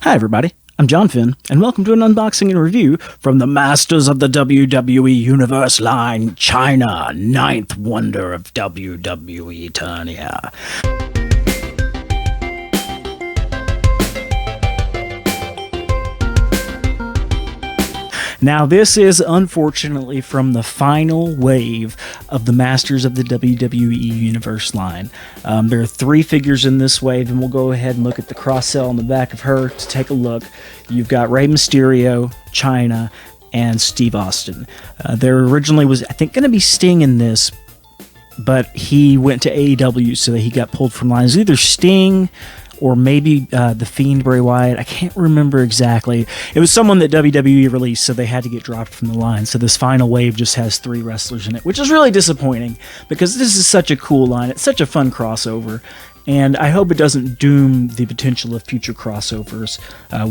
Hi everybody, I'm John Finn, and welcome to an unboxing and review from the Masters of the WWE Universe line, Chyna, ninth wonder of WWE Eternia. Now, this is unfortunately from the final wave of the Masters of the WWE Universe line. There are 3 figures in this wave, and we'll go ahead and look at the cross-sell on the back of her to take a look. You've got Rey Mysterio, Chyna, and Steve Austin. There originally was, I think, going to be Sting in this, but he went to AEW, so that he got pulled from line. It was either Sting or maybe The Fiend, Bray Wyatt. I can't remember exactly. It was someone that WWE released, so they had to get dropped from the line. So this final wave just has 3 wrestlers in it, which is really disappointing because this is such a cool line. It's such a fun crossover, and I hope it doesn't doom the potential of future crossovers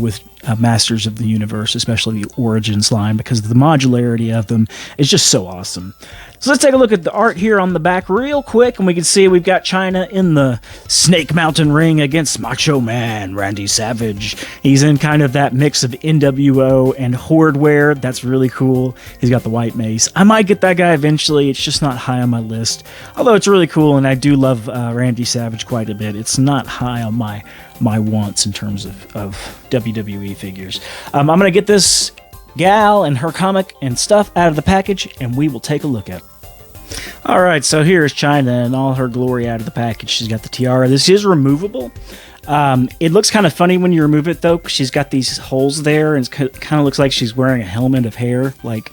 with Masters of the Universe, especially the Origins line, because the modularity of them is just so awesome. So let's take a look at the art here on the back real quick, and we can see we've got Chyna in the Snake Mountain ring against Macho Man Randy Savage. He's in kind of that mix of NWO and Horde wear. That's really cool. He's got the white mace. I might get that guy eventually. It's just not high on my list, although it's really cool, and I do love Randy Savage quite a bit. It's not high on my wants in terms of WWE figures. I'm going to get this gal and her comic and stuff out of the package, and we will take a look at it. Alright, so here's Chyna in all her glory out of the package. She's got the tiara. This is removable. It looks kind of funny when you remove it, though, because she's got these holes there, and it kind of looks like she's wearing a helmet of hair, like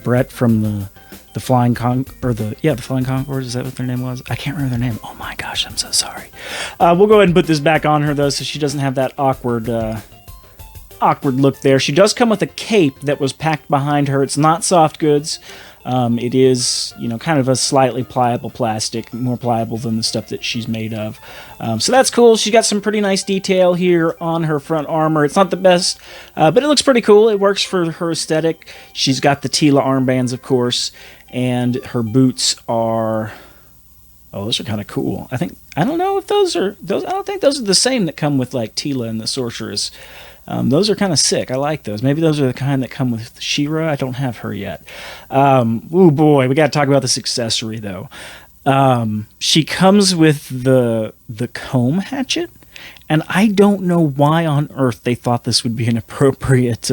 Brett from the Flying the Flying Concord. Is that what their name was? I can't remember their name. Oh my gosh, I'm so sorry. We'll go ahead and put this back on her, though, so she doesn't have that awkward look there. She does come with a cape that was packed behind her. It's not soft goods. It is, kind of a slightly pliable plastic, more pliable than the stuff that she's made of. So that's cool. She's got some pretty nice detail here on her front armor. It's not the best, but it looks pretty cool. It works for her aesthetic. She's got the Tila armbands, of course, and her boots are... Oh, those are kind of cool. I don't know if those. I don't think those are the same that come with like Tila and the Sorceress. Those are kind of sick. I like those. Maybe those are the kind that come with She-Ra. I don't have her yet. Oh boy, we got to talk about this accessory though. She comes with the comb hatchet, and I don't know why on earth they thought this would be an appropriate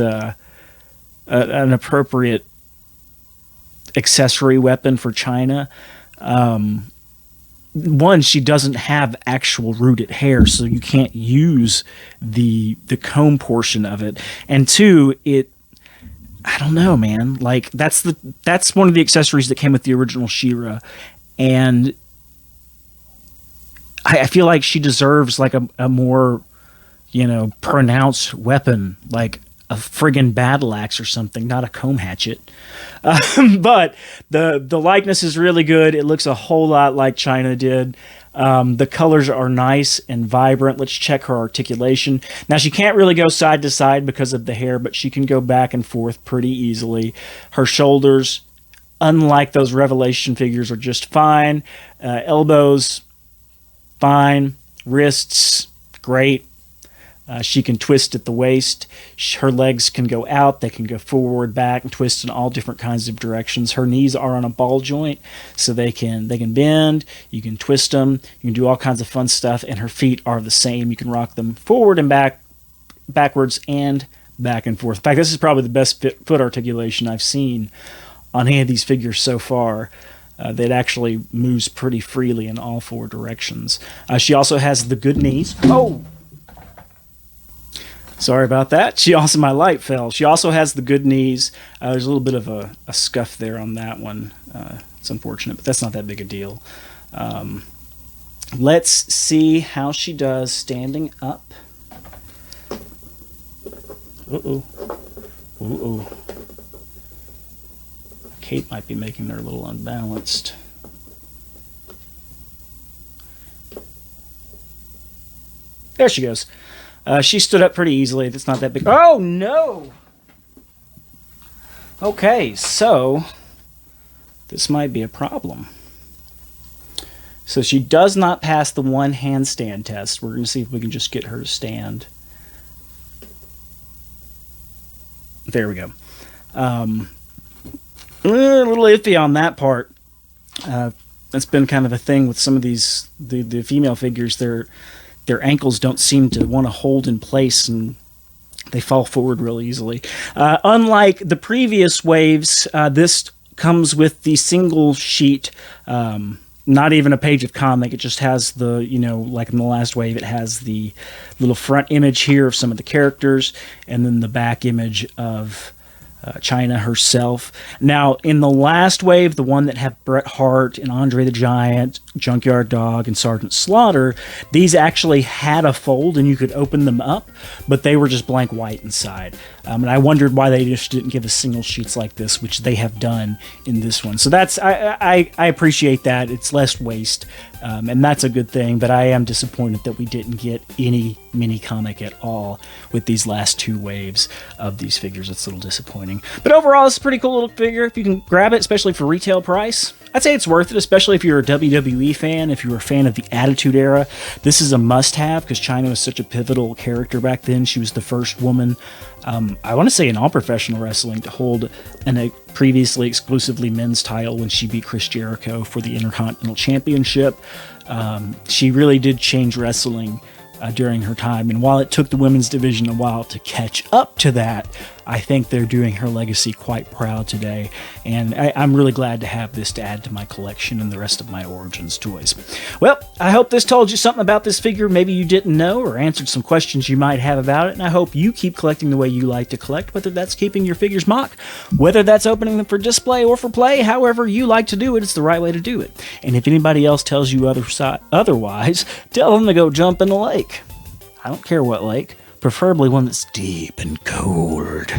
accessory weapon for Chyna. One, she doesn't have actual rooted hair, so you can't use the comb portion of it. And 2, I don't know, man. Like that's one of the accessories that came with the original She-Ra, and I feel like she deserves like a more, pronounced weapon, like a friggin' battle axe or something, not a comb hatchet. But the likeness is really good. It looks a whole lot like Chyna did. The colors are nice and vibrant. Let's check her articulation. Now, she can't really go side to side because of the hair, but she can go back and forth pretty easily. Her shoulders, unlike those Revelation figures, are just fine. Elbows, fine. Wrists, great. She can twist at the waist. Her legs can go out. They can go forward, back, and twist in all different kinds of directions. Her knees are on a ball joint, so they can bend. You can twist them. You can do all kinds of fun stuff. And her feet are the same. You can rock them forward and backwards, and back and forth. In fact, this is probably the best foot articulation I've seen on any of these figures so far. That actually moves pretty freely in all 4 directions. She also has the good knees. Oh! Sorry about that. My light fell. She also has the good knees. There's a little bit of a scuff there on that one. It's unfortunate, but that's not that big a deal. Let's see how she does standing up. Uh-oh. Uh-oh. Kate might be making her a little unbalanced. There she goes. She stood up pretty easily. It's not that big. Oh, no! Okay, so this might be a problem. So she does not pass the 1 handstand test. We're going to see if we can just get her to stand There we go. A little iffy on that part. That's been kind of a thing with some of these the female figures. Their ankles don't seem to want to hold in place, and they fall forward real easily. Unlike the previous waves, this comes with the single sheet. Not even a page of comic. It just has the, like in the last wave, it has the little front image here of some of the characters, and then the back image of Chyna herself. Now, in the last wave, the one that had Bret Hart and Andre the Giant, Junkyard Dog, and Sergeant Slaughter, these actually had a fold and you could open them up, but they were just blank white inside. And I wondered why they just didn't give us single sheets like this, which they have done in this one. So that's I appreciate that. It's less waste, and that's a good thing, but I am disappointed that we didn't get any mini comic at all with these last two waves of these figures. It's a little disappointing. But overall, it's a pretty cool little figure. If you can grab it, especially for retail price, I'd say it's worth it, especially if you're a WWE fan, if you're a fan of the Attitude Era. This is a must-have because Chyna was such a pivotal character back then. She was the first woman, I want to say in all professional wrestling, to hold a previously exclusively men's title when she beat Chris Jericho for the Intercontinental Championship. She really did change wrestling during her time, and while it took the women's division a while to catch up to that, I think they're doing her legacy quite proud today, and I'm really glad to have this to add to my collection and the rest of my Origins toys. Well, I hope this told you something about this figure maybe you didn't know, or answered some questions you might have about it, and I hope you keep collecting the way you like to collect, whether that's keeping your figures mock, whether that's opening them for display or for play. However you like to do it, it's the right way to do it. And if anybody else tells you otherwise, tell them to go jump in the lake. I don't care what lake. Preferably one that's deep and cold.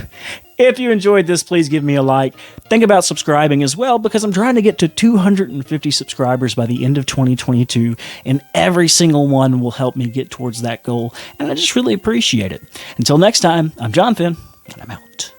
If you enjoyed this, please give me a like. Think about subscribing as well, because I'm trying to get to 250 subscribers by the end of 2022, and every single one will help me get towards that goal, and I just really appreciate it. Until next time, I'm Jonathan, and I'm out.